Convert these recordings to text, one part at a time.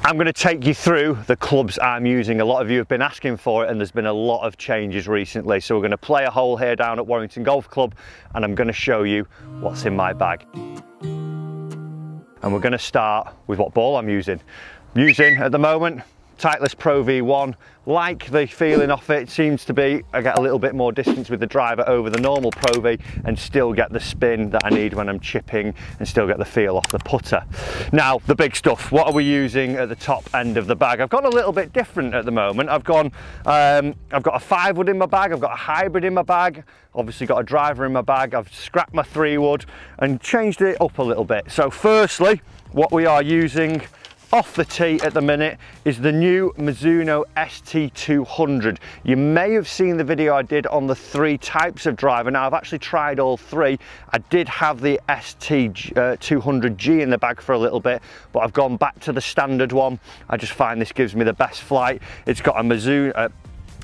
I'm going to take you through the clubs I'm using. A lot of you have been asking for it and there's been a lot of changes recently. So we're going to play a hole here down at Warrington Golf Club and I'm going to show you what's in my bag. And we're going to start with what ball I'm using. At the moment, Titleist Pro V1. Like the feeling off it, seems to be, I get a little bit more distance with the driver over the normal Pro V and still get the spin that I need when I'm chipping and still get the feel off the putter. Now, the big stuff, what are we using at the top end of the bag? I've gone a little bit different at the moment. I've got a 5-wood in my bag, I've got a hybrid in my bag, obviously got a driver in my bag, I've scrapped my 3-wood and changed it up a little bit. So firstly, what we are using off the tee at the minute is the new MIZUNO ST200. You may have seen the video I did on the 3 types of driver. Now I've actually tried all 3. I did have the ST200G in the bag for a little bit, but I've gone back to the standard one. I just find this gives me the best flight. It's got a MIZUNO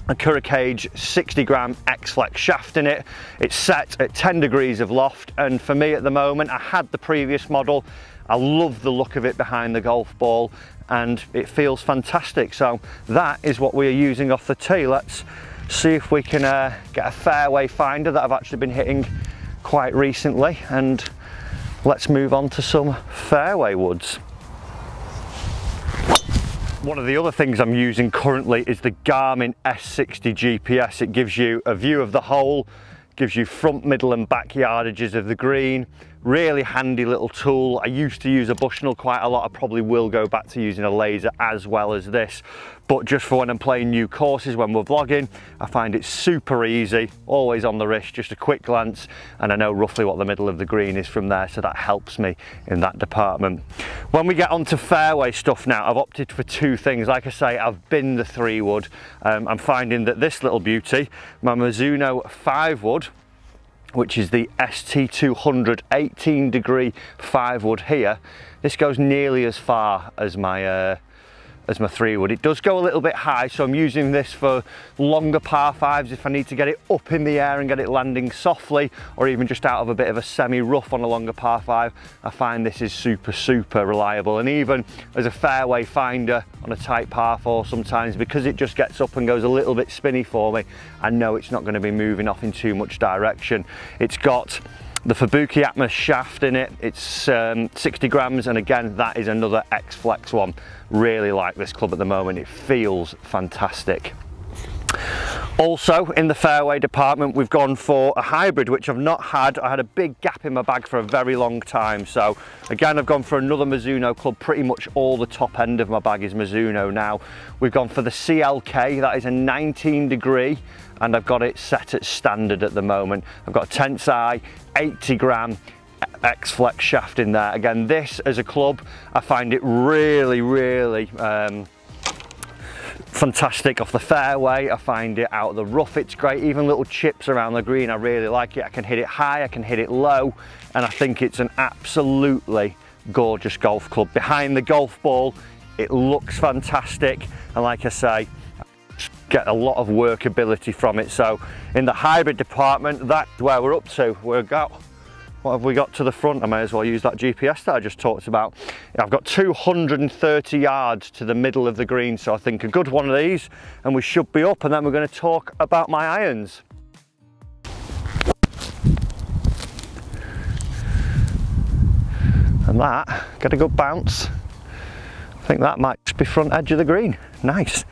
a Curricage 60 gram X-Flex shaft in it. It's set at 10 degrees of loft, and for me at the moment, I had the previous model. I love the look of it behind the golf ball and it feels fantastic. So that is what we are using off the tee. Let's see if we can get a fairway finder that I've actually been hitting quite recently, and let's move on to some fairway woods. One of the other things I'm using currently is the Garmin S60 GPS. It gives you a view of the hole, gives you front, middle and back yardages of the green. Really handy little tool. I used to use a Bushnell quite a lot. I probably will go back to using a laser as well as this. But just for when I'm playing new courses, when we're vlogging, I find it super easy, always on the wrist, just a quick glance, and I know roughly what the middle of the green is from there, so that helps me in that department. When we get onto fairway stuff now, I've opted for 2 things. Like I say, I've binned the 3-wood. I'm finding that this little beauty, my MIZUNO 5-wood, which is the ST200 18 degree 5-wood here, this goes nearly as far as my 3-wood. It does go a little bit high, so I'm using this for longer par 5s if I need to get it up in the air and get it landing softly, or even just out of a bit of a semi-rough on a longer par 5. I find this is super reliable, and even as a fairway finder on a tight par 4 sometimes, because it just gets up and goes a little bit spinny for me, I know it's not going to be moving off in too much direction. It's got the Fubuki Atmos shaft in it. It's 60 grams, and again, that is another X-Flex one. Really like this club at the moment. It feels fantastic. Also in the fairway department, we've gone for a hybrid, which I've not had. I had a big gap in my bag for a very long time, so again I've gone for another MIZUNO club. Pretty much all the top end of my bag is MIZUNO now. We've gone for the CLK, that is a 19 degree, and I've got it set at standard at the moment. I've got a TENSI 80 gram X-Flex shaft in there. Again, this as a club, I find it really fantastic off the fairway. I find it out of the rough, it's great. Even little chips around the green, I really like it. I can hit it high, I can hit it low, and I think it's an absolutely gorgeous golf club. Behind the golf ball, it looks fantastic, and like I say, get a lot of workability from it. So in the hybrid department, that's where we're up to. What have we got to the front? I may as well use that GPS that I just talked about. I've got 230 yards to the middle of the green, so I think a good one of these and we should be up, and then we're going to talk about my irons. And that, get a good bounce. I think that might just be front edge of the green. Nice.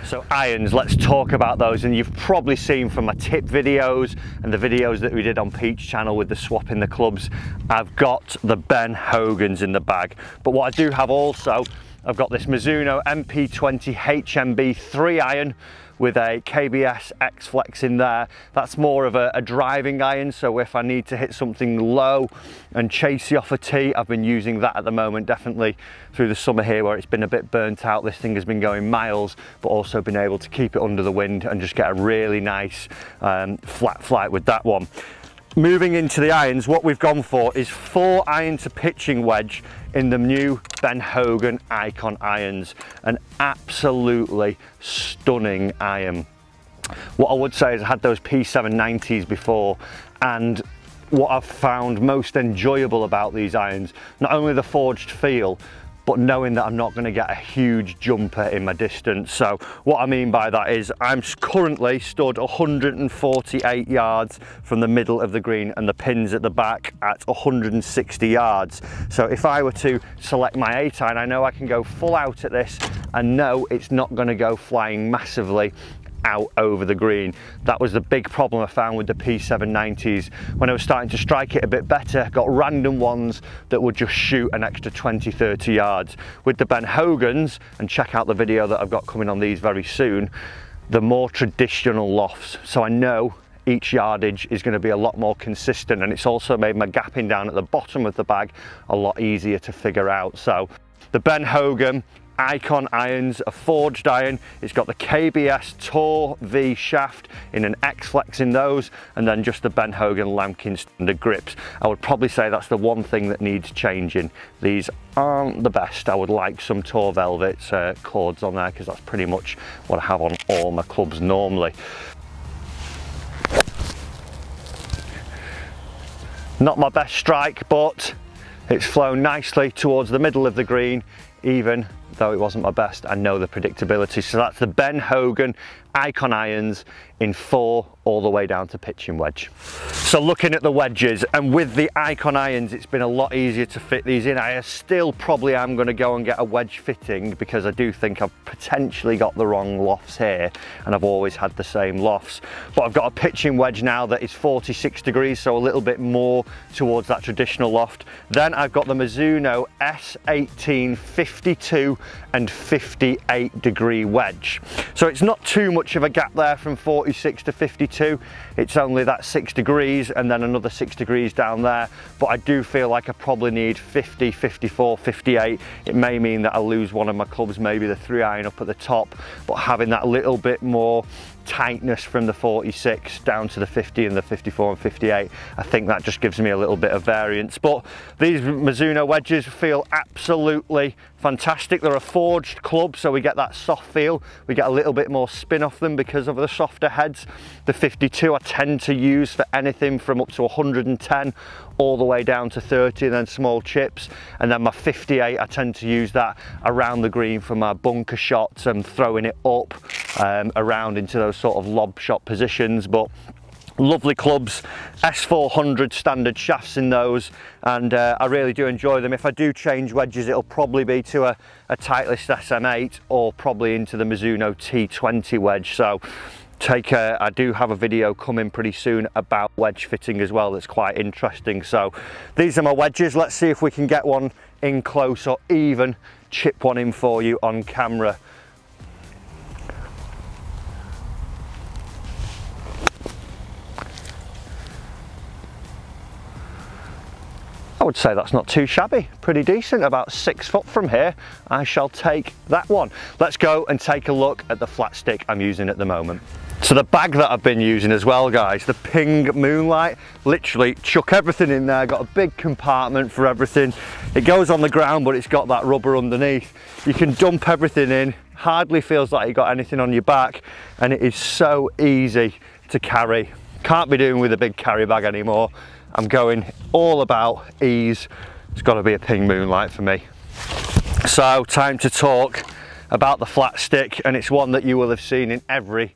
So irons, let's talk about those, and you've probably seen from my tip videos and the videos that we did on Pete's channel with the swap in the clubs, I've got the Ben Hogans in the bag. But what I do have also, I've got this MIZUNO MP20 HMB 3 iron with a KBS X-Flex in there. That's more of a driving iron, so if I need to hit something low and chasey off a tee, I've been using that at the moment, definitely through the summer here where it's been a bit burnt out. This thing has been going miles, but also been able to keep it under the wind and just get a really nice flat flight with that one. Moving into the irons, what we've gone for is 4 iron to pitching wedge in the new Ben Hogan Icon irons. An absolutely stunning iron. What I would say is I had those P790s before, and what I've found most enjoyable about these irons, not only the forged feel, but but knowing that I'm not going to get a huge jumper in my distance. So what I mean by that is I'm currently stood 148 yards from the middle of the green and the pins at the back at 160 yards. So if I were to select my 8-iron, I know I can go full out at this and know it's not going to go flying massively out over the green. That was the big problem I found with the P790s. When I was starting to strike it a bit better, got random ones that would just shoot an extra 20-30 yards. With the Ben Hogans, and check out the video that I've got coming on these very soon, the more traditional lofts. So I know each yardage is going to be a lot more consistent, and it's also made my gapping down at the bottom of the bag a lot easier to figure out. So the Ben Hogan Icon irons, a forged iron. It's got the KBS Tor V shaft in an X-Flex in those, and then just the Ben Hogan Lamkin standard grips. I would probably say that's the one thing that needs changing. These aren't the best. I would like some Tor Velvets cords on there, because that's pretty much what I have on all my clubs normally. Not my best strike, but it's flown nicely towards the middle of the green, even though it wasn't my best. I know the predictability. So that's the Ben Hogan Icon irons in 4 all the way down to pitching wedge. So looking at the wedges, and with the Icon irons, it's been a lot easier to fit these in. I still probably am going to go and get a wedge fitting, because I do think I've potentially got the wrong lofts here, and I've always had the same lofts. But I've got a pitching wedge now that is 46 degrees, so a little bit more towards that traditional loft. Then I've got the MIZUNO S18 52 and 58 degree wedge. So it's not too much of a gap there from 46 to 52. It's only that 6 degrees and then another 6 degrees down there. But I do feel like I probably need 50, 54, 58. It may mean that I lose one of my clubs, maybe the 3-iron up at the top, but having that little bit more tightness from the 46 down to the 50 and the 54 and 58, I think that just gives me a little bit of variance. But these MIZUNO wedges feel absolutely fantastic. They're a forged club, so we get that soft feel. We get a little bit more spin off them because of the softer heads. The 52 I tend to use for anything from up to 110 all the way down to 30, and then small chips. And then my 58, I tend to use that around the green for my bunker shots and throwing it up around into those sort of lob shot positions. But lovely clubs, S400 standard shafts in those, and I really do enjoy them. If I do change wedges, it'll probably be to a Titleist SM8 or probably into the MIZUNO T20 wedge. So I do have a video coming pretty soon about wedge fitting as well that's quite interesting. So these are my wedges. Let's see if we can get one in close or even chip one in for you on camera. I would say that's not too shabby, pretty decent, about 6 foot from here. I shall take that one. Let's go and take a look at the flat stick I'm using at the moment. So the bag that I've been using as well, guys, the Ping Moonlight, literally chuck everything in there, got a big compartment for everything. It goes on the ground, but it's got that rubber underneath. You can dump everything in, hardly feels like you got anything on your back, and it is so easy to carry. Can't be doing with a big carry bag anymore. I'm going all about ease. It's got to be a Ping Moonlight for me. So time to talk about the flat stick, and it's one that you will have seen in every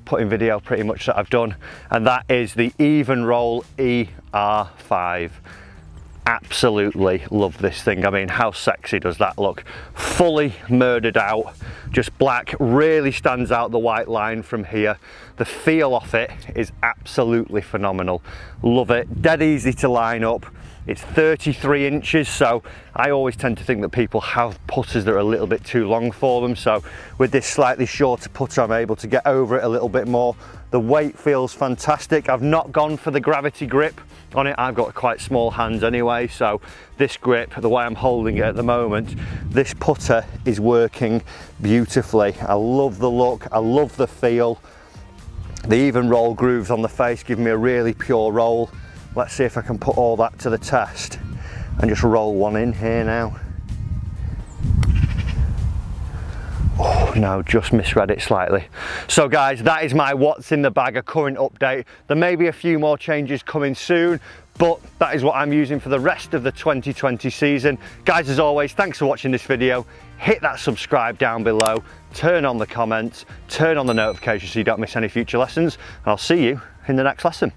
putting video pretty much that I've done, and that is the Even Roll ER5. Absolutely love this thing. I mean, how sexy does that look? Fully murdered out, just black, really stands out the white line from here. The feel off it is absolutely phenomenal. Love it, dead easy to line up. It's 33 inches, so I always tend to think that people have putters that are a little bit too long for them. So with this slightly shorter putter, I'm able to get over it a little bit more. The weight feels fantastic. I've not gone for the gravity grip on it. I've got quite small hands anyway, so this grip, the way I'm holding it at the moment, this putter is working beautifully. I love the look, I love the feel. The even roll grooves on the face give me a really pure roll. Let's see if I can put all that to the test and just roll one in here now. Oh no, just misread it slightly. So guys, that is my what's in the bag, a current update. There may be a few more changes coming soon, but that is what I'm using for the rest of the 2020 season. Guys, as always, thanks for watching this video. Hit that subscribe down below, turn on the comments, turn on the notifications so you don't miss any future lessons, and I'll see you in the next lesson.